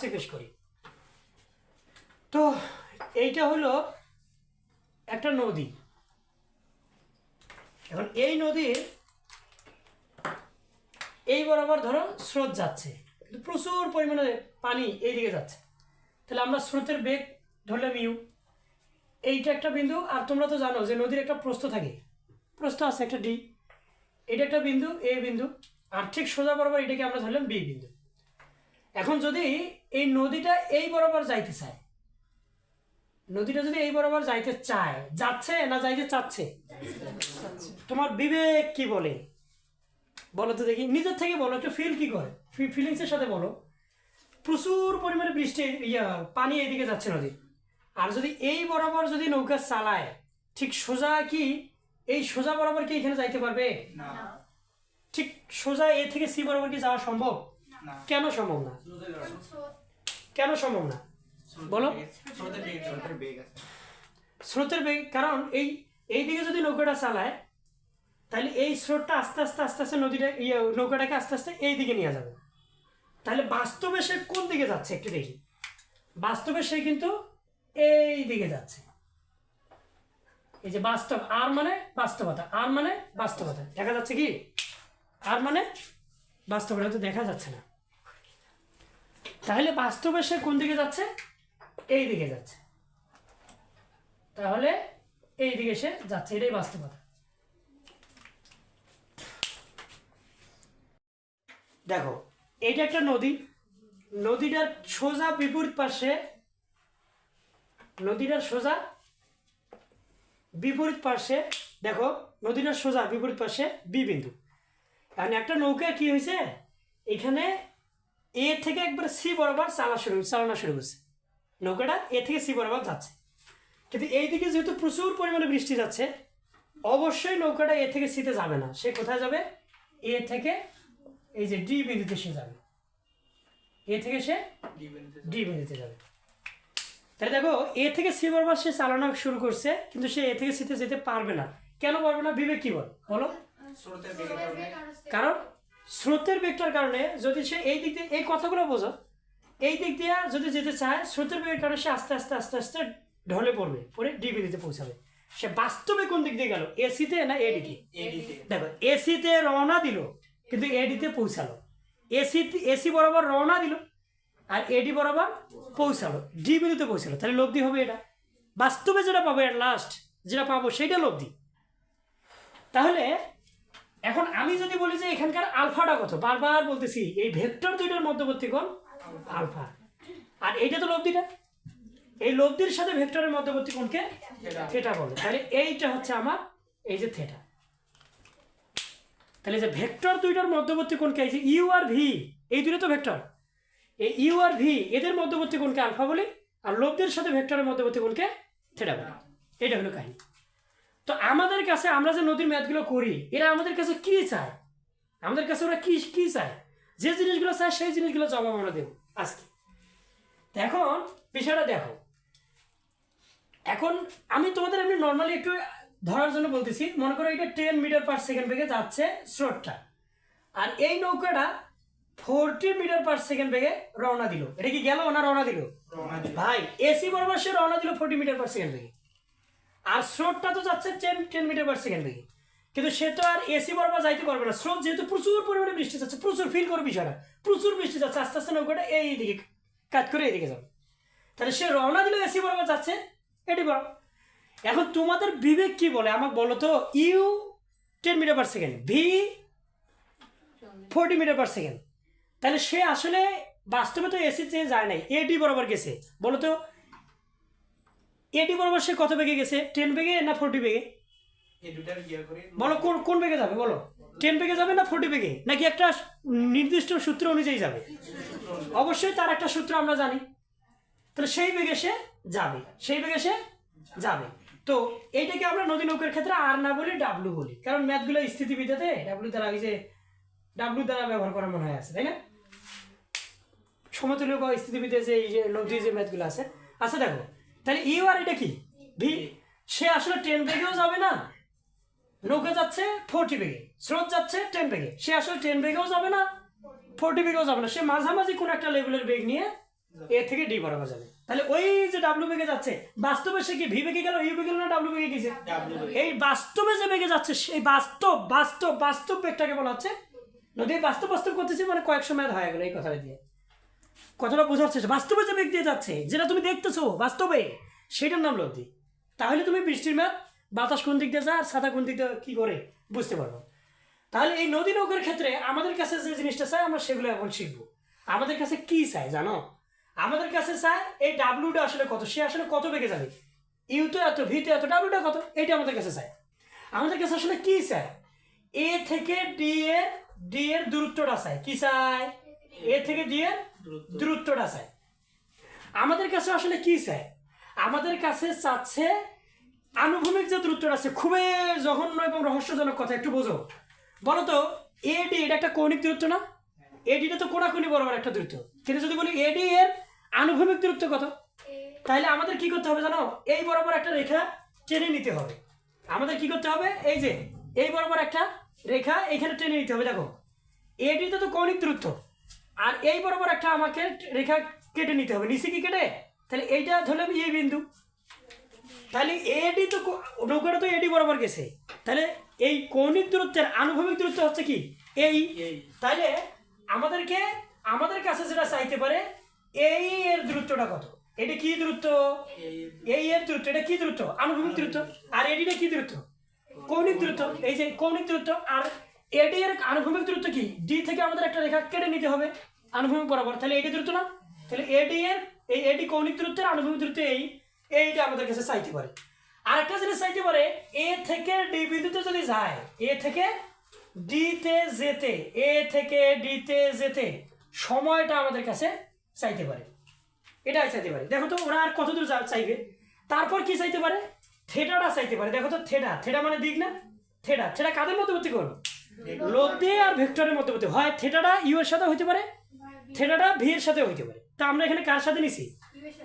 সাবসিকুয়েন্স করি। তো এইটা হলো একটা নদী। এখন এই নদীর এই বরাবর ধরো স্রোত যাচ্ছে, কিন্তু প্রচুর পরিমাণে পানি এইদিকে যাচ্ছে, তাহলে আমরা স্রোতের বেগ ধরলাম ইউ। এইটা একটা বিন্দু, আর তোমরা তো জানো যে নদীর একটা প্রস্থ থাকে, প্রস্থ আছে একটা ডি, এটা একটা বিন্দু এ বিন্দু, আর ঠিক সোজা বরাবর এটাকে আমরা ধরলাম বি বিন্দু। এখন যদি এই নদীটা এই বরাবর যাইতে চায়, নদীটা যদি এই বরাবর যাইতে চায়, যাচ্ছে না যাইতে চাচ্ছে? তোমার বিবেক কি বলে বলো তো দেখি, নিজের থেকে বলো, একটু ফিল কি করে, ফিলিংসের সাথে বলো। প্রচুর পরিমাণে বৃষ্টি পানি এইদিকে যাচ্ছে নদী, আর যদি এই বরাবর যদি নৌকা চালায়, ঠিক সোজা কি এই সোজা বরাবর কি এখানে যাইতে পারবে? না। ঠিক সোজা এ থেকে সি বরাবর কি যাওয়া সম্ভব? না। কেন সম্ভব না? কেন সম্ভব না বলো? স্রোতের বেগ, কারণ এই দিকে যদি নৌকাটা চালায়, তাহলে এই স্রোতটা আস্তে আস্তে আস্তে আস্তে নদীটা নৌকাটাকে আস্তে আস্তে এই দিকে নিয়ে যাবে। তাহলে বাস্তবে সে কোন দিকে যাচ্ছে একটু দেখি। বাস্তবে সে কিন্তু এই দিকে যাচ্ছে। এই যে বাস্তব, আর মানে বাস্তবতা, আর মানে বাস্তবতা, দেখা যাচ্ছে কি? আর মানে বাস্তবতা তো দেখা যাচ্ছে না। তাহলে বাস্তবে সে কোন দিকে যাচ্ছে? এই দিকে যাচ্ছে। তাহলে এই দিকে সে যাচ্ছে, এটাই বাস্তবতা। দেখো, এইটা একটা নদী, নদীটার সোজা বিপরীত পাশে, নদীটার সোজা বিপরীত পাশে দেখো, নদীটার সোজা বিপরীত পাশে বি বিন্দু। এখন একটা নৌকা কি হয়েছে, এখানে এ থেকে একবার সি বরাবর চালানো শুরু করছে। নৌকাটা এ থেকে সি বরাবর যাচ্ছে, কিন্তু এইদিকে যেহেতু প্রচুর পরিমাণে বৃষ্টি যাচ্ছে, অবশ্যই নৌকাটা এ থেকে সিতে যাবে না। সে কোথায় যাবে? এ থেকে এই যে ডি বিন্দুতে সে যাবে, এ থেকে সে ডি বিন্দুতে যাবে। তাহলে দেখো, এ থেকে সি বরাবর সে চালানো শুরু করছে, কিন্তু সে এ থেকে সিতে যেতে পারবে না। কেন পারবে না? বিবেক কি বলো? কারণ স্রোতের বেগটার কারণে, যদি সে এই দিক দিয়ে, এই কথাগুলো বোঝো, এই দিক দিয়ে যদি যেতে চায়, স্রোতের বেগের কারণে সে আস্তে আস্তে আস্তে আস্তে ঢলে পড়বে, পরে ডি বিন্দুতে পৌঁছাবে। সে বাস্তবে কোন দিক দিয়ে গেল? এসিতে না এডিতে? দেখো, এসিতে রওনা দিল, কিন্তু এডিতে পৌঁছালো। এসি বরাবর রওনা দিল, আর এডি বরাবর পৌঁছালো, ডি বিন্দুতে পৌঁছালো। তাহলে লব্ধি হবে এটা। বাস্তবে যেটা পাবো, এর লাস্ট যেটা পাবো সেটা লব্ধি। তাহলে এখন আমি যদি বলি যে এখানকার আলফাটা কত, বারবার বলতেছি এই ভেক্টর দুইটার মধ্যবর্তী কোণ আলফা, আর এইটা তো লব্ধিটা, এই লব্ধির সাথে ভেক্টরের মধ্যবর্তী কোণকে থিটা বলে। তাহলে এইটা হচ্ছে আমার এই যে থিটা। তাহলে যে ভেক্টর দুইটার মধ্যবর্তী কোণকে, এই যে ইউ আর ভি, এই দুটো তো ভেক্টর, এই ইউ আর ভি এদের মধ্যবর্তী কোণকে আলফা বলি, আর লব্ধির সাথে ভেক্টরের মধ্যবর্তী কোণকে থিটা বলি। এটা হলো কাহিনী। তো আমাদের কাছে, আমরা যে নদীর ম্যাথগুলো করি, এরা আমাদের কাছে কি চায়? আমাদের কাছে ওরা কি কি চায়? যে জিনিসগুলো চায় সেই জিনিসগুলো জবাব আমরা দেব আজকে। এখন বিষয়টা দেখো, এখন আমি তোমাদের এমনি নর্মালি একটু ধরার জন্য বলতেছি। মনে করো এটা 10 মিটার পার সেকেন্ড বেগে যাচ্ছে স্রোতটা, আর এই নৌকাটা 40 মিটার পার সেকেন্ড বেগে রওনা দিল। এটা কি গেল না রওনা দিল? ভাই, এসি বরাবর সে রওনা দিল 40 মিটার পার সেকেন্ড বেগে, আর স্রোতটা তো যাচ্ছে 10 মিটার পার সেকেন্ড বেগে, কিন্তু সে তো আর এসি বরাবর যাইতে পারবে না। স্রোত যেহেতু প্রচুর পরিমাণে বৃষ্টি যাচ্ছে, প্রচুর ফিল করবে বিষয়টা, প্রচুর বৃষ্টি যাচ্ছে, আস্তে আস্তে নৌকাটা এইদিকে কাজ করে এইদিকে যাবে। তাহলে সে রওনা দিল এসি বরাবর যাচ্ছে, এটি বরাবর। এখন তোমাদের বিবেক কি বলে আমাকে বলো তো? U 10 metre per second, V 40 metre per second. তাহলে সে আসলে বাস্তবে তো এসি চেয়ে যায় নাই, এডি বরাবর গেছে। বলো তো, এডি বরাবর সে কত বেগে গেছে? 10 বেগে না 40 বেগে? বলো কোন বেগে যাবে বলো? 10 বেগে যাবে না 40 বেগে, নাকি একটা নির্দিষ্ট সূত্র অনুযায়ী যাবে? অবশ্যই তার একটা সূত্র আমরা জানি। তাহলে সেই বেগে সে যাবে, সেই বেগে সে যাবে। তো এইটাকে আমরা নদী নৌকার ক্ষেত্রে আর না বলি, ডাব্লু বলি, কারণ ম্যাথগুলো স্থিতিবিদ্যাতে ডাব্লু দ্বারা, এই যে ডাব্লু দ্বারা ব্যবহার করা মনে হয় আছে, তাই না? সমতুল্য বা স্থিতিবিদ্যা যে এই যে নদী যে ম্যাথগুলো আছে। আচ্ছা দেখো, তাহলে ইউ আর এটা কি ভি, সে আসলে 10 বেগেও যাবে না, নৌকা যাচ্ছে 40 বেগে, স্রোত যাচ্ছে 10 বেগে, সে আসলে 10 বেগেও যাবে না, 40 বেগেও যাবে না, সে মাঝামাঝি কোন একটা লেভেলের বেগ নিয়ে এ থেকে ডি বরাবর যাবে। তাহলে ওই যে ডাব্লিউ বেগে যাচ্ছে, বাস্তবে সে কি ভি বেগে গেল, ইউ বেগে গেল না ডাব্লিউ বেগে গেছে? এই বাস্তবে যে বেগে যাচ্ছে সেই বাস্তব বাস্তব বাস্তব বেগটাকে বলা হচ্ছে নদী। বাস্তব বাস্তব করতেছি মানে কয়েক সময় হয়ে গেল এই কথাটা দিয়ে। কথাটা বোঝার চেষ্টা, বাস্তবে যে বেগ দিয়ে যাচ্ছে যেটা তুমি দেখতেছো বাস্তবে, সেটার নাম লব্ধি। তাহলে তুমি বৃষ্টির মেঘ, বাতাস কোন দিক দিয়ে যায় আর ছাতা কোন দিক দিয়ে কী করে বুঝতে পারবো। তাহলে এই নদী নৌকার ক্ষেত্রে আমাদের কাছে যে জিনিসটা চাই আমরা সেগুলো এখন শিখবো। আমাদের কাছে কি চাই জানো? আমাদের কাছে চাই এই ডাব্লিউটা আসলে কত, সে আসলে কত বেগে যাবে, ইউ তো এত, ভি তো এত, ডাব্লিউটা কত, এইটা আমাদের কাছে চাই। আমাদের কাছে আসলে কি চাই? এ থেকে ডি এর দূরত্বটা চাই। কি চাই? এ থেকে ডি এর দূরত্বটা চাই। আমাদের কাছে আসলে কি চাই? আমাদের কাছে চাচ্ছে আনুভূমিক যে দূরত্বটা আছে, খুবই জঘন্য এবং রহস্যজনক কথা, একটু বোঝো। বলো তো, এডি এটা একটা কৌণিক দূরত্ব না? এডিটা তো কোণাকুণি বরাবর একটা দূরত্ব, কিন্তু যদি বলি এডি এর আনুভূমিক দূরত্ব কত, তাহলে আমাদের কি করতে হবে জানো? এই বরাবর একটা রেখা টেনে নিতে হবে। আমাদের কি করতে হবে? এই যে এই বরাবর একটা রেখা এখানে টেনে নিতে হবে। দেখো এডিতে তো কৌণিক দূরত্ব, আর এই বরাবর একটা আমাকে রেখা কেটে নিতে হবে। নিচে কি কেটে, তাহলে এইটা ধরলাম এই বিন্দু। তাহলে এডি তো নৌকাটা তো এডি বরাবর গেছে, তাহলে এই কৌণিক দূরত্বের আনুভূমিক দূরত্ব হচ্ছে কি এই। তাহলে আমাদের কাছে যেটা চাইতে পারে এই এর দূরত্বটা কত, এটা কি দূরত্ব? এই এর দূরত্ব, এটা কি দূরত্ব? আনুভূমিক দূরত্ব। আর এডিটা কি দূরত্ব? কৌণিক দূরত্ব। এই যে কৌণিক দূরত্ব। আর এডি এর আনুভূমিক দূরত্ব কি? ডি থেকে আমাদের একটা রেখা কেটে নিতে হবে আনুভূমিক বরাবর, তাহলে এডি দূরত্ব না? তাহলে এডি এর এই এডি কৌণিক দূরত্বের আনুভূমিক দূরত্ব এইটা আমাদের কাছে চাইতে পারে। আরেকটা জিনিস চাইতে পারে, এ থেকে ডি বিন্দুতে যদি যায়, এ থেকে ডিতে যেতে, এ থেকে ডিতে যেতে সময়টা আমাদের কাছে চাইতে পারে। এটাই চাইতে পারে। দেখো তো ওরা আর কত দূর চাইবে। তারপর কি চাইতে পারে? থেটাটা চাইতে পারে। দেখো তো থেটা মানে দিক না? থেটা কাদের মধ্যবর্তী কোণ? লব্ধি আর ভেক্টরের মধ্যবর্তী। হয় থেটাটা ইউ এর সাথে হইতে পারে, থেটাটা ভি এর সাথে হইতে পারে। তা আমরা এখানে কার সাথে নিছি?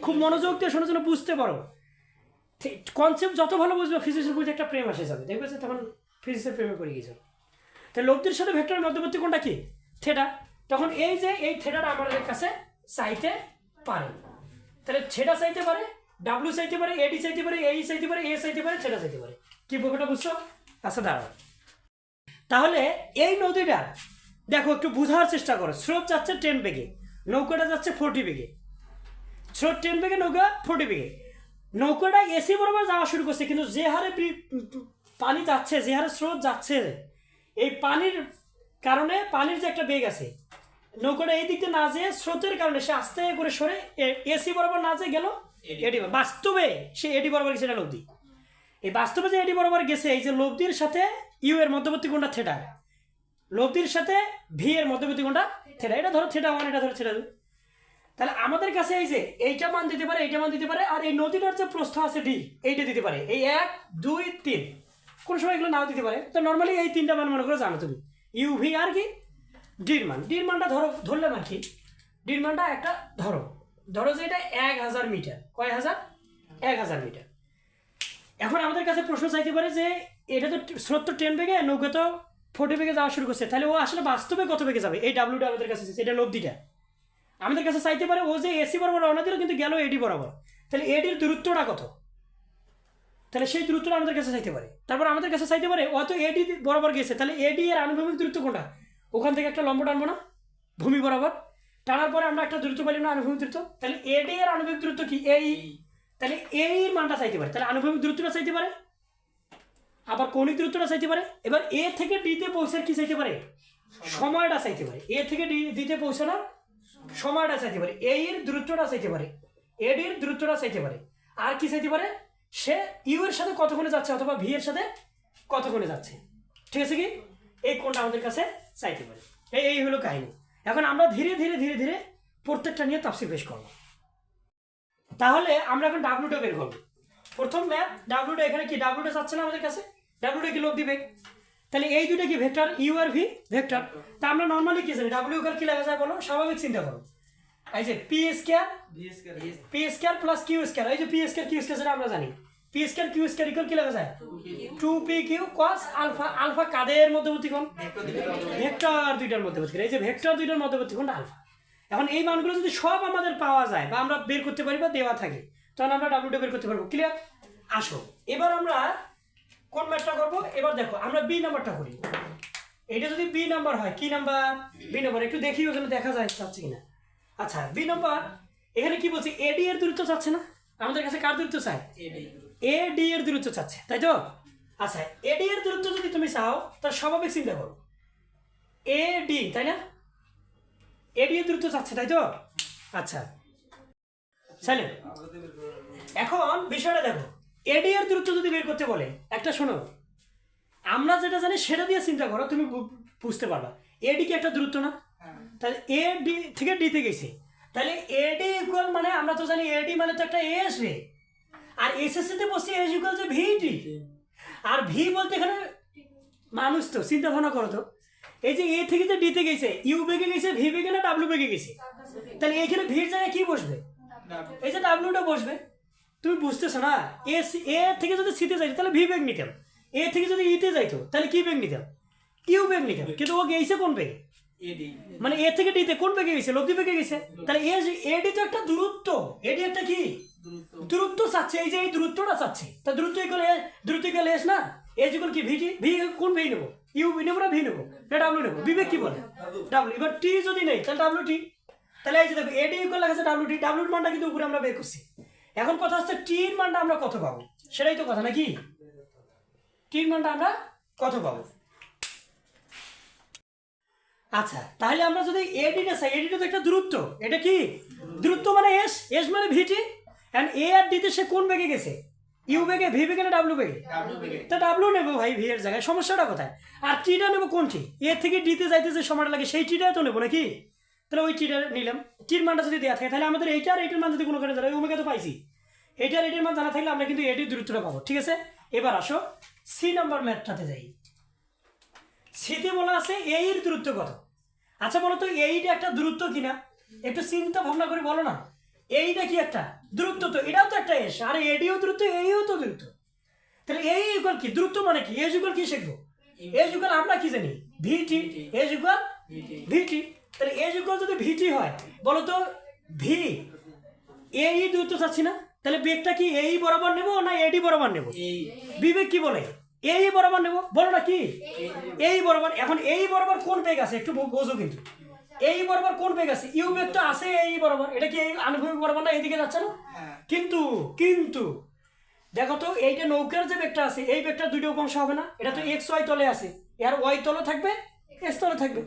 খুব মনোযোগ দিয়ে শোনার জন্য বুঝতে পারো। কনসেপ্ট যত ভালো বুঝবে ফিজিক্সের প্রতি একটা প্রেম আসে যাবে, দেখবে যে তখন ফিজিক্সের প্রেমে পড়ে গিয়েছে। তাহলে লব্ধির সাথে ভেক্টরের মধ্যবর্তী কোণটা কি? থেটা। তখন এই যে এই থেটাটা আমাদের কাছে চাইতে পারে। তাহলে থেটা চাইতে পারে, ডাব্লিউ চাইতে পারে, এডি চাইতে পারে, এই চাইতে পারে, এ চাইতে পারে, থেটা চাইতে পারে। কি ব্যাপারটা বুঝছো? আচ্ছা দাঁড়াও। তাহলে এই নদীটা দেখো, একটু বোঝার চেষ্টা করো। স্রোত যাচ্ছে 10 বেগে, নৌকাটা যাচ্ছে 40 বেগে। স্রোত 10 বেগে, নৌকা 40 বেগে। নৌকাটা এসি বরাবর যাওয়া শুরু করছে, কিন্তু যে হারে পানি যাচ্ছে, যে হারে স্রোত যাচ্ছে, এই পানির কারণে, পানির যে একটা বেগ আছে, নৌকাটা এই দিকে না যেয়ে স্রোতের কারণে সে আস্তে করে সরে এসি বরাবর না যেয়ে গেল এডি। বাস্তবে সে এডি বরাবর গেছে, এটা লব্ধি। এই বাস্তবে যে এডি বরাবর গেছে, এই যে লব্ধির সাথে ইউ এর মধ্যবর্তী কোণটা থেটা, লব্ধির সাথে ভি এর মধ্যবর্তী কোণটা থেটা। এটা ধরো থেটা 1, এটা ধরো থেটা 2। তাহলে আমাদের কাছে এই যে এইটা মান দিতে পারে, এইটা মান দিতে পারে, আর এই নদীটার যে প্রস্থ আছে ডি, এইটা দিতে পারে। এই 1, 2, 3, কোন সময় এগুলো নাও দিতে পারে। তো নর্মালি এই তিনটা মান মনে করে জানো তুমি, ইউ ভি আর কি ডির মানটা ধরলে আর কি ডির মানটা একটা ধরো যে এটা 1000 মিটার। কয় হাজার? 1000 মিটার। এখন আমাদের কাছে প্রশ্ন চাইতে পারে যে এটা তো স্রোত তো 10 বেগে, নৌকা তো 40 বেগে যাওয়া শুরু করছে, তাহলে ও আসলে বাস্তবে কত বেগে যাবে? এই ডাব্লিউটা আমাদের কাছে, এটা লব্ধিটা আমাদের কাছে চাইতে পারে। ও যে এসি বরাবর রওনা দিল, কিন্তু গেল এডি বরাবর, তাহলে এডির দূরত্বটা কত? তাহলে সেই দূরত্বটা আমাদের কাছে চাইতে পারে। তারপর আমাদের কাছে চাইতে পারে ও তো এডি বরাবর গেছে, তাহলে এডি এর আনুভূমিক দূরত্ব কোনটা? ওখান থেকে একটা লম্ব টানবো না ভূমি বরাবর, টানার পরে আমরা একটা দূরত্ব পাইলাম না, আনুভূমিক দূরত্ব। তাহলে এডি এর আনুভূমিক দূরত্ব কি? এই। তাহলে এই মানটা চাইতে পারে, তাহলে আনুভূমিক দূরত্বটা চাইতে পারে, আবার কৌণিক দূরত্বটা চাইতে পারে। এবার এ থেকে ডিতে পৌঁছার কি চাইতে পারে? সময়টা চাইতে পারে। এ থেকে ডিতে পৌঁছানোর সময়টা চাইতে পারে, এই এর দূরত্বটা চাইতে পারে, এডির দূরত্বটা চাইতে পারে। আর কি চাইতে পারে? সে ইউ এর সাথে কতক্ষণে যাচ্ছে, অথবা ভি এর সাথে কতক্ষণে যাচ্ছে। ঠিক আছে কি? এই কোণটা আমাদের কাছে চাইতে পারে। এই হলো কাহিনী। এখন আমরা ধীরে ধীরে ধীরে ধীরে প্রত্যেকটা নিয়ে তাফসীর পেশ করবো। তাহলে আমরা এখন ডাব্লিউটা বের করবো। প্রথম ম্যাপ ডাব্লিউটা, এখানে কি ডাব্লিউটা চাচ্ছে না আমাদের কাছে? ডাব্লিউটা কি লব্ধি বেগ, তাহলে এই দুটো কি ভেক্টর, ইউ আর ভি ভেক্টর। তা আমরা নর্মালি কি জানি ডাব্লিউ কার কি লেখা যায় বলো? স্বাভাবিক চিন্তা করো, এই যে P square plus Q square, এই যে পি স্কয়ার কিউ স্কয়ার, যেটা আমরা জানি P square Q square equal কি লেখা যায়? 2pq cos alpha. আলফা কাদের মধ্যবর্তী কোণ? ভেক্টর দুইটার মধ্যবর্তী কোণ। এই যে ভেক্টর দুইটার মধ্যবর্তী কোণ আলফা। এখন এই মানগুলো যদি সব আমাদের পাওয়া যায় বা আমরা বের করতে পারি বা দেওয়া থাকে, তখন আমরা ডাব্লিউটা বের করতে পারবো। ক্লিয়ার? আসো এবার আমরা কোন ম্যাথটা করবো। এবার দেখো আমরা বি নাম্বারটা করি। এটা যদি বি নাম্বার হয়, কি নাম্বার? B number. একটু দেখি ওখানে দেখা যায় চাচ্ছে কিনা। আচ্ছা বি নাম্বার, এখানে কি বলছে? এডি এর দূরত্ব চাচ্ছে না আমাদের কাছে? কার দূরত্ব চাই? এডি এর দূরত্ব চাচ্ছে, তাই তো? আচ্ছা এডি এর দূরত্ব যদি তুমি চাও তাহলে স্বাভাবিক চিন্তা করো, এডি, তাই না? এডি এর দূরত্ব চাচ্ছে, তাই তো? আচ্ছা চাইলে এখন বিষয়টা দেখো, এডি এর দূরত্ব যদি বের করতে বলে, একটা শোনো, আমরা যেটা জানি সেটা দিয়ে চিন্তা করো, তুমি বুঝতে পারবা। এডি কি একটা দূরত্ব না? তাহলে এ ডি থেকে ডিতে গেছে, তাহলে এডি ইকুয়াল মানে আমরা তো জানি এডি মানে তো একটা এস রে, আর এসএসসিতে বসে এস ইকুয়াল যে ভিডি। আর ভি বলতে এখানে মানুষ, তো চিন্তা ভাবনা করো তো, এই যে এ থেকে যে ডিতে গেছে, ইউ বেগে গেছে, ভি বেগে না ডাব্লিউ বেগে গেছে, তাহলে এখানে ভির জায়গায় কি বসবে? এই যে ডাব্লিউটা বসবে। তুমি বুঝতেছো না? এ থেকে যদি সিতে যাইতো তাহলে ভি বেগ নিতাম, এ থেকে যদি ইতে যাইতো তাহলে কি বেগ নিতাম? ইউ বেগ নিতাম। কিন্তু ও গেছে কোন বেগে? মানে এ থেকে ডিতে কোন বেগে গেছে? লব্ধি বেগে গেছে। তাহলে এডি তো একটা দূরত্ব, এডি একটা কি দূরত্ব চাচ্ছে, এই যে এই দূরত্বটা চাচ্ছে। তা দূরত্ব ইকুয়াল এস না? এস ইকুয়াল কি ভিটি? ভি কোন ভি নেবো? ইউ ভি নেবো না ভি নেবো না ডাব্লিউ নেবো? বিবেক কি বলে? ডাব্লিউ। এবার টি যদি নেই তাহলে ডাব্লিউ টি। তাহলে এই যে দেখো এডি ইকুয়াল লেখা আছে ডাব্লিউ টি, ডাব্লিউর মানটা কিন্তু উপরে আমরা বের করছি। এখন কথা হচ্ছে টির মানটা আমরা কত পাবো, সেটাই তো কথা নাকি? টির মানটা আমরা কত পাবো? আচ্ছা তাহলে আমরা যদি এডিটা চাই, এডিটা তো একটা দূরত্ব, এটা কি দূরত্ব? মানে এস, এস মানে ভিটি। এন্ড এ আর ডিতে সে কোন বেগে গেছে? ইউ বেগে, ভি বেগে না ডাব্লিউ বেগে? তা ডাব্লিউ নেবো ভাই ভি এর জায়গায়, সমস্যাটা কোথায়? আর টিটা নেবো কোনটি? এ থেকে ডিতে যাইতে যে সময়টা লাগে সেই টিটাই তো নেবো নাকি? তাহলে ওই টিটা নিলাম। টির মানটা যদি দেওয়া থাকে তাহলে আমাদের এইটার এইটার মান যদি কোনো কারণে জানা, ওমেগা তো পাইছি, এইটার এইটার মান জানা থাকলে আমরা কিন্তু এডির দূরত্বটা পাবো। ঠিক আছে, এবার আসো সি নাম্বার ম্যাথটাতে যাই। সিতে বলা আছে এ এর দূরত্ব কত। আচ্ছা বলো তো এইটা একটা দূরত্ব কিনা, একটু চিন্তা ভাবনা করে বলো না। এইটা কি একটা দূরত্ব? তো এটাও তো একটা এস, আর এডিও দূরত্ব, এইও তো দূরত্ব। তাহলে এই ইকুয়াল কি? দূরত্ব মানে কি? এস ইকুয়াল কি শিখবো? এস ইকুয়াল আমরা কি জানি? ভিটি। এস ইকুয়াল ভিটি। তাহলে এস ইকুয়াল যদি ভিটি হয়, বলো তো ভি এই দূরত্ব চাচ্ছি না, তাহলে বেগটা কি এই বরাবর নেবো না এডি বরাবর নেবো? বিবেক কি বলে? এই বরাবর নেবো, বলো না কি? এই বরাবর। এখন এই বরাবর কোন বেগ আছে একটু বোঝো কিন্তু, এই বরাবর কোন বেগ আছে? ইউ বেগ তো আছে এই বরাবর, এটা কি এই আনুভূমিক বরাবর না? এইদিকে যাচ্ছে না? কিন্তু কিন্তু দেখো তো এইটা নৌকার যে বেগটা আছে, এই বেগটা দুইটা উপাংশ হবে না? এটা তো এক্স ওয়াই তলে আছে, এর ওয়াই তলে থাকবে, এক্স তলে থাকবে।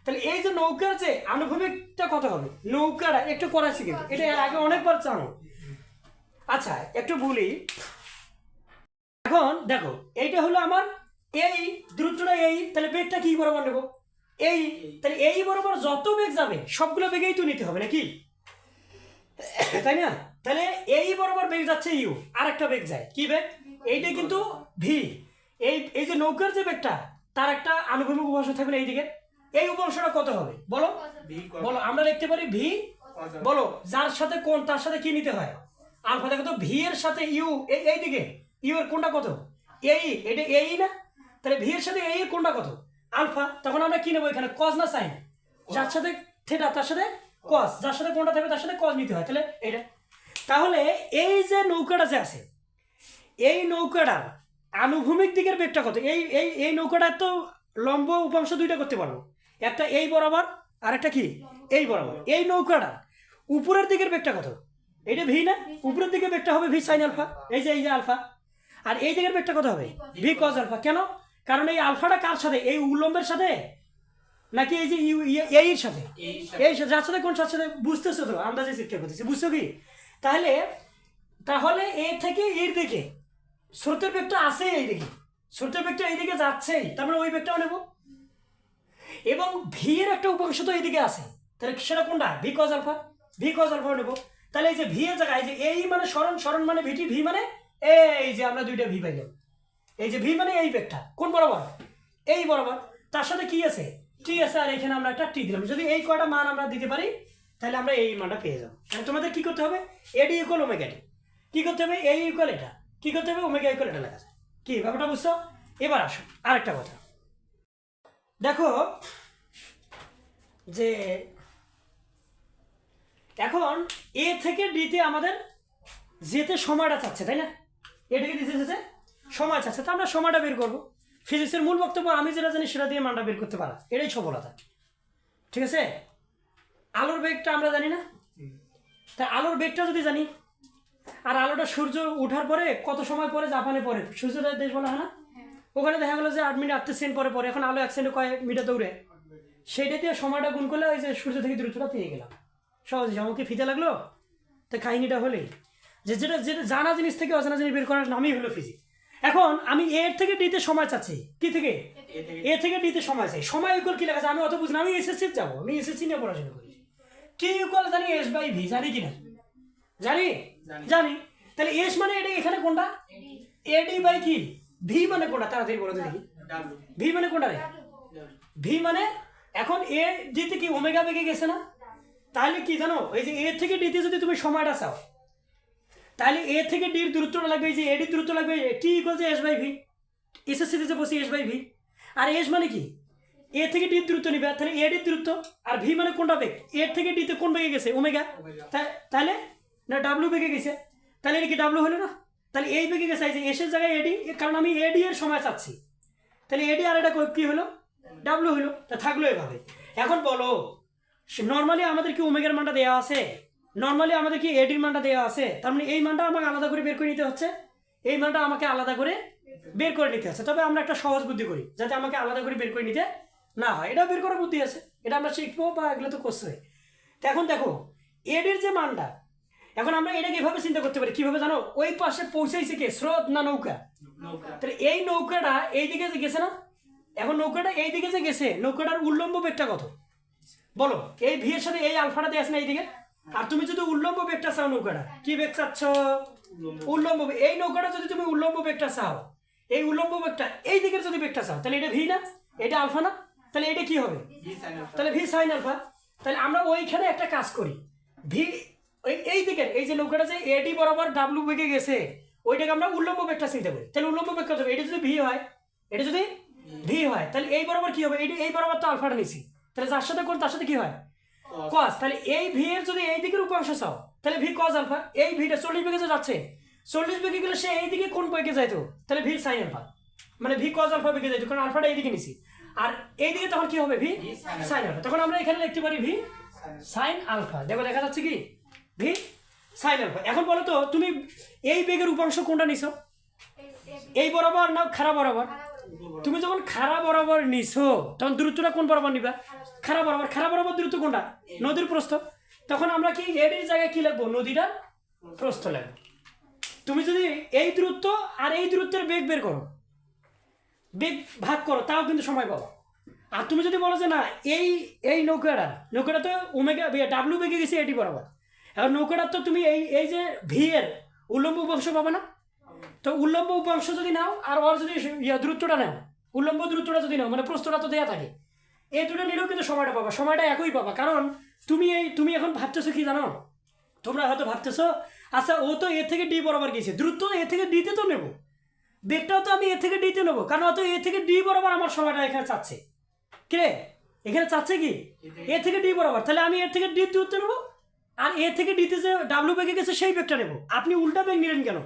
তাহলে এই যে নৌকার যে আনুভূমিকটা কত হবে? নৌকাটা একটু করাচ্ছি কিন্তু এটা এর আগে অনেকবার জানো। আচ্ছা একটু বলি, এখন দেখো এইটা হলো আমার এই দূরত্বটা, এই তাহলে বেগটা কি বরাবর নেবো? এই। তাহলে এই বরাবর যত বেগ যাবে সবগুলো বেগেই তো নিতে হবে নাকি, তাই না? তাহলে এই বরাবর বেগ যাচ্ছে ইউ, আর একটা বেগ যায়, কি বেগ? এইটা কিন্তু ভি। এই যে নৌকার যে বেগটা, তার একটা আনুভূমিক উপাংশ থাকবে না এইদিকে, এই উপাংশটা কত হবে বলো? বলো আমরা লিখতে পারি ভি, বলো যার সাথে কোন তার সাথে কি নিতে হয়? আলফা। দেখো তো ভি এর সাথে ইউ, এইদিকে ইউ এর কোনটা কত? এই, এটা এই না? তাহলে ভি এর সাথে এই এর কোনটা কত? আলফা। তখন আমরা কি নেবো এখানে? কজ না সাইন? যার সাথে থিটা তার সাথে কজ, যার সাথে কোনটা থাকবে তার সাথে কজ নিতে হয়, তাহলে এটা। তাহলে এই যে নৌকাটা যে আছে, এই নৌকাটার আনুভূমিক দিকের বেগটা কত? এই এই এই নৌকাটার তো লম্ব উপাংশ দুইটা করতে পারবো, একটা এই বরাবর আর একটা কি এই বরাবর। এই নৌকাটা উপরের দিকের বেগটা কত? এইটা ভি না? উপরের দিকের বেগটা হবে ভি সাইন আলফা, এই যে আলফা। আর এই দিকের বেগটা কত হবে? V cos alpha. কেন? কারণ এই আলফাটা কার সাথে? এই উলম্বের সাথে নাকি এই যে এর সাথে? এই যার সাথে কোন সাথে বুঝতেছো তো, আন্দাজে চিৎকার করতেছি, বুঝছো কি? তাহলে তাহলে এ থেকে এর দিকে স্রোতের বেগটা আছে এইদিকে, স্রোতের বেগটা এইদিকে যাচ্ছেই, তার মানে ওই বেগটাও নেব। এবং ভি এর একটা উপাংশ তো এইদিকে আছে, তাহলে সেটা কোনটা? V cos alpha, V cos আলফাও নেব। তাহলে এই যে ভি এর জায়গায় যে এই মানে সরণ, সরণ মানে ভিটি, ভি মানে এই যে আমরা দুইটা ভি পাইলাম। এই যে ভি মানে এই বেগটা কোন বরাবর? এই বরাবর। তার সাথে কি আছে? টি আছে, আর এখানে আমরা একটা টি দিলাম। যদি এই কয়টা মান আমরা দিতে পারি তাহলে আমরা এই মানটা পেয়ে যাবো। তাহলে তোমাদের কি করতে হবে? এডি ইকুয়াল ওমেগা টি। কি করতে হবে? এই ইকুয়াল এটা। কি করতে হবে? ওমেগা ইকুয়াল এটা লেখা যায়। কি ব্যাপারটা বুঝছো? এবার আসো আরেকটা কথা দেখো, যে এখন এ থেকে ডিতে আমাদের যেতে সময়টা চাচ্ছে, তাই না? এটাকে দিতে যেতে সময় চাচ্ছে, তো আমরা সময়টা বের করবো। ফিজিক্সের মূল বক্তব্য আমি যেটা জানি সেটা দিয়ে মানটা বের করতে পারা, এটাই সফলতা। ঠিক আছে? আলোর বেগটা আমরা জানি না, তাই আলোর বেগটা যদি জানি, আর আলোটা সূর্য উঠার পরে কত সময় পরে জাপানে পরে, সূর্যটা দেশ বলা হয় না, ওখানে দেখা গেলো যে 8 মিনিট 38 সেকেন্ড পরে পরে, এখন আলো 1 সেকেন্ডে কয় মিটার দৌড়ে, সেইটা দিয়ে সময়টা গুণ করলে ওই যে সূর্য থেকে দূরত্বটা পেয়ে গেলাম। সহজে আমাকে ফিতে লাগলো। তো কাহিনিটা হলেই যে যেটা যেটা জানা জিনিস থেকে অজানা জিনিস বের করার নামই হলো ফিজিক্স। এখন আমি এর থেকে ডিতে সময় চাচ্ছি, কি থেকে এ থেকে ডিতে সময় চাই। সময় ইকুয়াল কি লেখা আছে আমি অত বুঝি না, আমি এসএসসি যাবো, আমি এসএসসি নিয়ে পড়াশোনা করি। টি ইকুয়াল জানি এস বাই ভি, জানি কিনা? জানি, জানি। তাহলে এস মানে এটা এখানে কোনটা? এডি বাই কি? ভি মানে কোনটা? তাড়াতাড়ি বলে দেখি। ভি মানে কোনটা রে? ভি মানে এখন এ ডিতে কি ওমেগা বেগে গেছে না? তাহলে কি জানো, এই যে এ থেকে ডিতে যদি তুমি সময়টা চাও, তাহলে এ থেকে ডির দূরত্বটা লাগবে, এই যে এডির দূরত্ব লাগবে টি ইকুয়াল যে এস বাই ভি। এসএসসিতে যে বসি এস বাই ভি। আর এস মানে কি? এ থেকে ডির দূরত্ব নিবে, তাহলে এডির দূরত্ব। আর ভি মানে কোনটা বেগ? এ থেকে ডিতে কোন বেগে গেছে? ওমেগা। তাহলে না ডাব্লিউ বেগে গেছে, তাহলে এটা কি ডাব্লিউ হলো না? তাহলে এই বেগে গেছে, এই যে এসের জায়গায় এডি, কারণ আমি এডি এর সময় চাচ্ছি, তাহলে এডি আর এটা কি হলো? ডাব্লিউ হলো। তা থাকলো এভাবে। এখন বলো, নর্মালি আমাদের কি ওমেগার মানটা দেওয়া আছে? নর্মালি আমাদের কি এডির মানটা দেওয়া আছে? তার মানে এই মানটা আমাকে আলাদা করে বের করে নিতে হচ্ছে, এই মানটা আমাকে আলাদা করে বের করে নিতে হচ্ছে। তবে আমরা একটা সহজ বুদ্ধি করি যাতে আমাকে আলাদা করে বের করে নিতে না হয়, এটা বের করার বুদ্ধি আছে, এটা আমরা শিখবো বা এগুলো তো করছে। তো এখন দেখো এডির যে মানটা, এখন আমরা এটাকে এভাবে চিন্তা করতে পারি, কিভাবে জানো? ওই পাশে পৌঁছাইছে কে? স্রোত না নৌকা? তাহলে এই নৌকাটা এইদিকে যে গেছে না, এখন নৌকাটা এইদিকে যে গেছে, নৌকাটার উল্লম্ব বেগটা কত বলো? এই ভি এর সাথে এই আলফাটা দিয়ে আছে না এইদিকে, আর তুমি যদি উল্লম্ব বেগটা চাও, নৌকাটা কি বেগ চাচ্ছ? উল্লম্ব বেগ। এই নৌকাটা যদি তুমি উল্লম্ব বেগটা চাও, এই উল্লম্ব বেগটা এই দিকের যদি বেগটা চাও, তাহলে এটা ভি না, এটা আলফা না? তাহলে এটা কি হবে? তাহলে ভি সাইন আলফা। তাহলে আমরা ওইখানে একটা কাজ করি, ভি এই দিকের এই যে নৌকাটা যে এডি বরাবর ডাব্লিউ বেগে গেছে, ওইটাকে আমরা উল্লম্ব বেগটা চিন্তা করি। তাহলে উল্লম্ব বেগ কত হবে? এটা যদি ভি হয়, এটা যদি ভি হয়, তাহলে এই বরাবর কি হবে? এই বরাবর তো আলফাটা নিছি, তাহলে যার সাথে কোন তার সাথে কি হয়? কস। তাহলে এই ভি এর যদি এই দিকের উপাংশ চাও, তাহলে ভি কস আলফা। এই ভিটা 40 বেগে যে যাচ্ছে, 40 বেগে গেলে সে এই দিকে কোন বেগে যাইতো? তাহলে ভি সাইন আলফা, মানে ভি কস আলফা বেগে যাইতো, কারণ আলফাটা এইদিকে নিছি। আর এইদিকে তখন কি হবে? V sine alpha. তখন আমরা এখানে লিখতে পারি ভি সাইন আলফা। দেখো দেখা যাচ্ছে কি? V sine alpha. এখন বলো তো, তুমি এই বেগের উপাংশ কোনটা নিছো? এই বরাবর না খাড়া বরাবর? তুমি যখন খাড়া বরাবর নিছো, তখন দূরত্বটা কোন বরাবর নিবা? খাড়া বরাবর। খাড়া বরাবর দূরত্ব কোনটা? নদীর প্রস্থ। তখন আমরা কি এডির জায়গায় কি লিখবো? নদীটার প্রস্থ লিখবো। তুমি যদি এই দূরত্ব আর এই দূরত্বের বেগ বের করো, বেগ ভাগ করো, তাও কিন্তু সময় পাবো। আর তুমি যদি বলো যে না, এই নৌকাটা তো ওমেগা ডাব্লিউ বেগে গেছে এডি বরাবর, এখন নৌকাটা তো তুমি এই যে ভি এর উল্লম্ব উপাংশ পাবে না? তো উল্লম্ব উপাংশ যদি নাও, আর ওর যদি দূরত্বটা নাও, উল্লম্ব দূরত্বটা যদি নাও, মানে প্রস্থটা তো দেওয়া থাকে, এই দুটো নিলেও কিন্তু সময়টা পাবা, সময়টা একই পাবা। কারণ তুমি এখন ভাবতেছো কি জানো, তোমরা হয়তো ভাবতেছো আচ্ছা ও তো এ থেকে ডি বরাবর গেছে, দ্রুত এ থেকে ডিতে তো নেবো, বেগটাও তো আমি এ থেকে ডিতে নেবো, কারণ অত এ থেকে ডি বরাবর আমার সময়টা এখানে চাচ্ছে। কে এখানে চাচ্ছে কি? এ থেকে ডি বরাবর। তাহলে আমি এর থেকে ডি দূরত্ব নেবো, আর এ থেকে ডিতে যে ডাব্লিউ বেগে গেছে সেই বেগটা নেবো। আপনি উল্টা বেগ নিলেন কেন?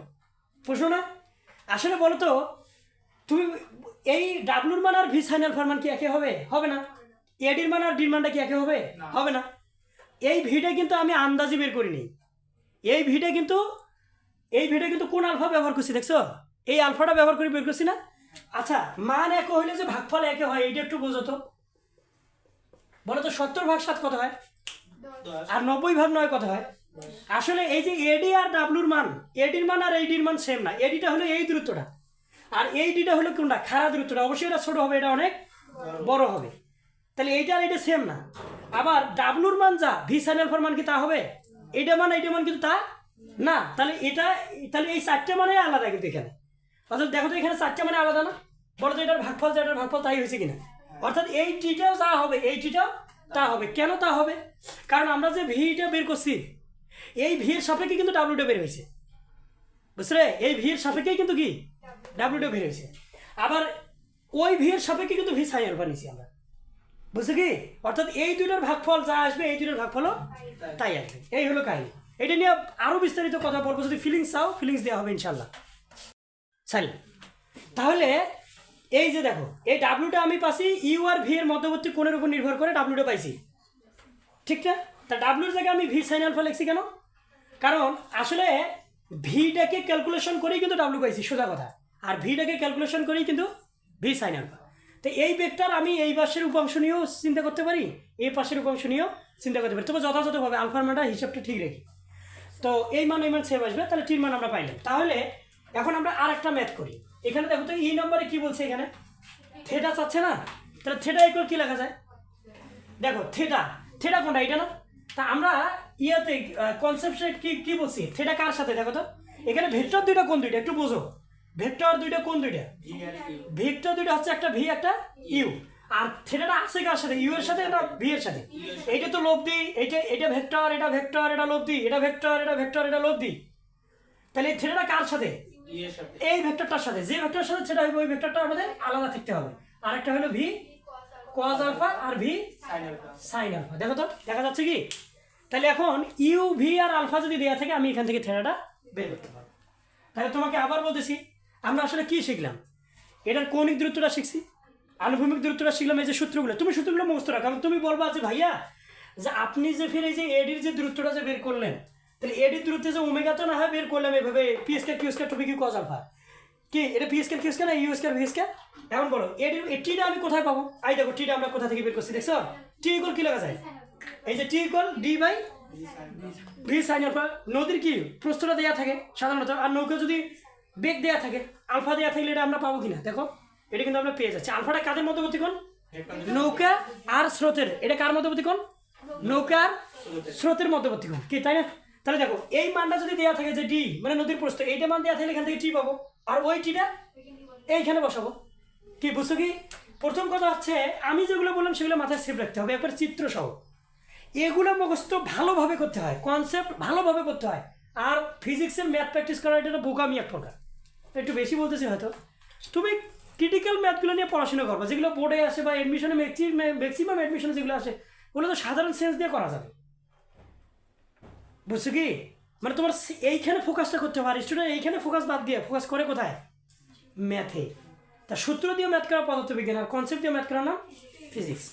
প্রশ্ন না? আসলে বলো তো, তুমি এই ডাব্লুর মান আর ভি সাইন আলফার মান কি একে হবে? হবে না। এডির মান আর ডির মানটা কি একে হবে? হবে না। এই ভিটা কিন্তু আমি আন্দাজে বের করিনি, এই ভিটা কিন্তু কোন আলফা ব্যবহার করছি দেখছো? এই আলফাটা ব্যবহার করে বের করছি না? আচ্ছা, মান এক হইলে যে ভাগফল একে হয়, এইটা একটু বোঝো তো। বলো তো 70/7 কত হয়? আর 90/9 কত হয়? আসলে এই যে এডি আর ডাব্লুর মান, এডির মান আর এইডির মান সেম না। এডিটা হলো এই দূরত্বটা, আর এই ডিটা হলো কোনটা? খাড়া দূরত্বটা। অবশ্যই এটা ছোট হবে, এটা অনেক বড় হবে। তাহলে এইটা আর এটা সেম না। আবার ডাব্লুর মান যা, ভি সাইন আলফার মান কি তা হবে? এইটা মান কিন্তু তা না। তাহলে তাহলে এই চারটে মানে আলাদা কিন্তু এখানে। অর্থাৎ দেখো তো এখানে চারটে মানে আলাদা না? বলো তো এটার ভাগফল তাই হয়েছে কিনা? অর্থাৎ এই টিটাও যা হবে, এই টিটাও তা হবে। কেন তা হবে? কারণ আমরা যে ভিটা বের করছি, এই ভি এর সাপেক্ষে কিন্তু ডাব্লুটা বের হয়েছে, বুঝলে? এই ভি এর সাপেক্ষেই কিন্তু কি ডাব্লুটা বের হয়েছে। আবার ওই ভি এর সাপেক্ষে কিন্তু ভি সাইন আলফা নিয়েছি আমরা। বুঝছো কি? অর্থাৎ এই দুটোর ভাগফল যা আসবে এই দুটোর ভাগফলও তাই আসবে। এই হলো কাহিনী। এটা নিয়ে আরও বিস্তারিত কথা বলবো, যদি ফিলিংস চাও ফিলিংস দেওয়া হবে ইনশাল্লাহ। চাই তাহলে এই যে দেখো, এই ডাব্লুটা আমি পাচ্ছি ইউ আর ভি এর মধ্যবর্তী কোণের উপর নির্ভর করে ডাব্লুটা পাইছি, ঠিক না? তা ডাব্লুর জায়গায় আমি ভি সাইন আলফা লিখছি কেন? কারণ আসলে ভিটাকে ক্যালকুলেশন করেই কিন্তু ডাব্লু পাইছি, সোজা কথা। আর ভিটাকে ক্যালকুলেশন করেই কিন্তু ভি সাইন আলফা। তো এই ভেক্টর আমি এই পাশের উপাংশ নিয়েও চিন্তা করতে পারি, এই পাশের উপাংশ নিয়েও চিন্তা করতে পারি, তবে যথাযথভাবে আলফার মানটা হিসাবটা ঠিক রাখি। তো এই মান সেম আসবে, তাহলে টির মান আমরা পাইলাম। তাহলে এখন আমরা আর একটা ম্যাথ করি। এখানে দেখো তো এই নম্বরে কি বলছে, এখানে থেটা চাচ্ছে না, তাহলে থেটা ইকুয়াল কি লেখা যায়? দেখো থেটা, থেটা কোনটা? এটা না? তা আমরা ইয়াতে কনসেপ্টে কি বলছি, থেটা কার সাথে? দেখো তো এখানে ভেক্টর দুইটা কোন দুইটা একটু বোঝো। ভেক্টর দুইটা কোন দুইটা? ভেক্টর দুইটা হচ্ছে একটা ভি একটা ইউ। আর থেটাটা আছে কার সাথে? ইউ এর সাথে না ভি এর সাথে? এইটা তো লব্ধি, এটা ভেক্টর, এটা ভেক্টর, এটা লব্ধি, এটা ভেক্টর, এটা ভেক্টর, এটা লব্ধি। তাহলে এই থেটাটা কার সাথে? এই ভেক্টরটার সাথে। যে ভেক্টরের সাথে থেটা হবে ওই ভেক্টরটা আমাদের আলাদা থাকতে হবে। আরেকটা হলো ভি কজ আলফা আর ভি সাইন আলফা। দেখো তো দেখা যাচ্ছে কি? তাহলে এখন ইউ ভি আর আলফা যদি দেওয়া থাকে আমি এখান থেকে থেটাটা বের করতে পারবো। তাহলে তোমাকে আবার বলতেছি, আমরা আসলে কি শিখলাম? এটার কৌণিক দূরত্বটা শিখছি, আনুভূমিক দূরত্বটা শিখলাম, এই যে সূত্রগুলো, তুমি সূত্রগুলো মুখস্থ রাখো। কারণ তুমি বলবা যে ভাইয়া যে আপনি যে ফিরে এই যে এডির যে দূরত্বটা যে বের করলেন, তাহলে এডির দূরত্বে যে ওমেগাটা না হয় বের করলাম এইভাবে, P square Q square two P Q cos alpha, কি এটা পি স্কয়ার কিউ স্কয়ার না ইউ স্কয়ার ভি স্কয়ার? এখন বলো এডির টিটা আমি কোথায় পাবো? আই দেখো টিটা আমরা কোথা থেকে বের করছি, দেখছো? টি ইকুয়াল কি লেখা যায়? এই যে T equal D by V sine alpha. নদীর কি প্রস্থটা দেওয়া থাকে সাধারণত, আর নৌকা যদি বেগ দেওয়া থাকে, আলফা দেওয়া থাকলে এটা আমরা পাবো কিনা? দেখো এটা কিন্তু আমরা পেয়ে যাচ্ছি। আলফাটা কাদের মধ্যবর্তী কোণ? নৌকা আর স্রোতের। এটা কার মধ্যবর্তী কোণ? নৌকা আর স্রোতের মধ্যবর্তী কোণ, কি তাই না? তাহলে দেখো এই মানটা যদি দেওয়া থাকে যে ডি মানে নদীর প্রস্থ, এইটা মান দেওয়া থাকলে এখান থেকে টি পাবো, আর ওই টিটা এইখানে বসাবো। কি বুঝছো কি? প্রথম কথা হচ্ছে আমি যেগুলো বললাম সেগুলো মাথায় সেভ রাখতে হবে, একবার চিত্র সহ। এগুলো মুখস্থ ভালোভাবে করতে হয়, কনসেপ্ট ভালোভাবে করতে হয়। আর ফিজিক্সের ম্যাথ প্র্যাকটিস করা এটা বোকামি এক প্রকার, একটু বেশি বলতেছি হয়তো। তুমি ক্রিটিক্যাল ম্যাথগুলো নিয়ে পড়াশোনা করবা, যেগুলো বোর্ডে আসে বা অ্যাডমিশনে ম্যাক্সিমাম অ্যাডমিশনে যেগুলো আসে ওগুলো তো সাধারণ সেন্স দিয়ে করা যাবে। বুঝছো কি? মানে তোমার এইখানে ফোকাসটা করতে হবে, আর স্টুডেন্ট এইখানে ফোকাস বাদ দিয়ে ফোকাস করে কোথায়? ম্যাথে। তা সূত্র দিয়ে ম্যাথ করা পদার্থবিজ্ঞান, আর কনসেপ্ট দিয়ে ম্যাথ করা না ফিজিক্স।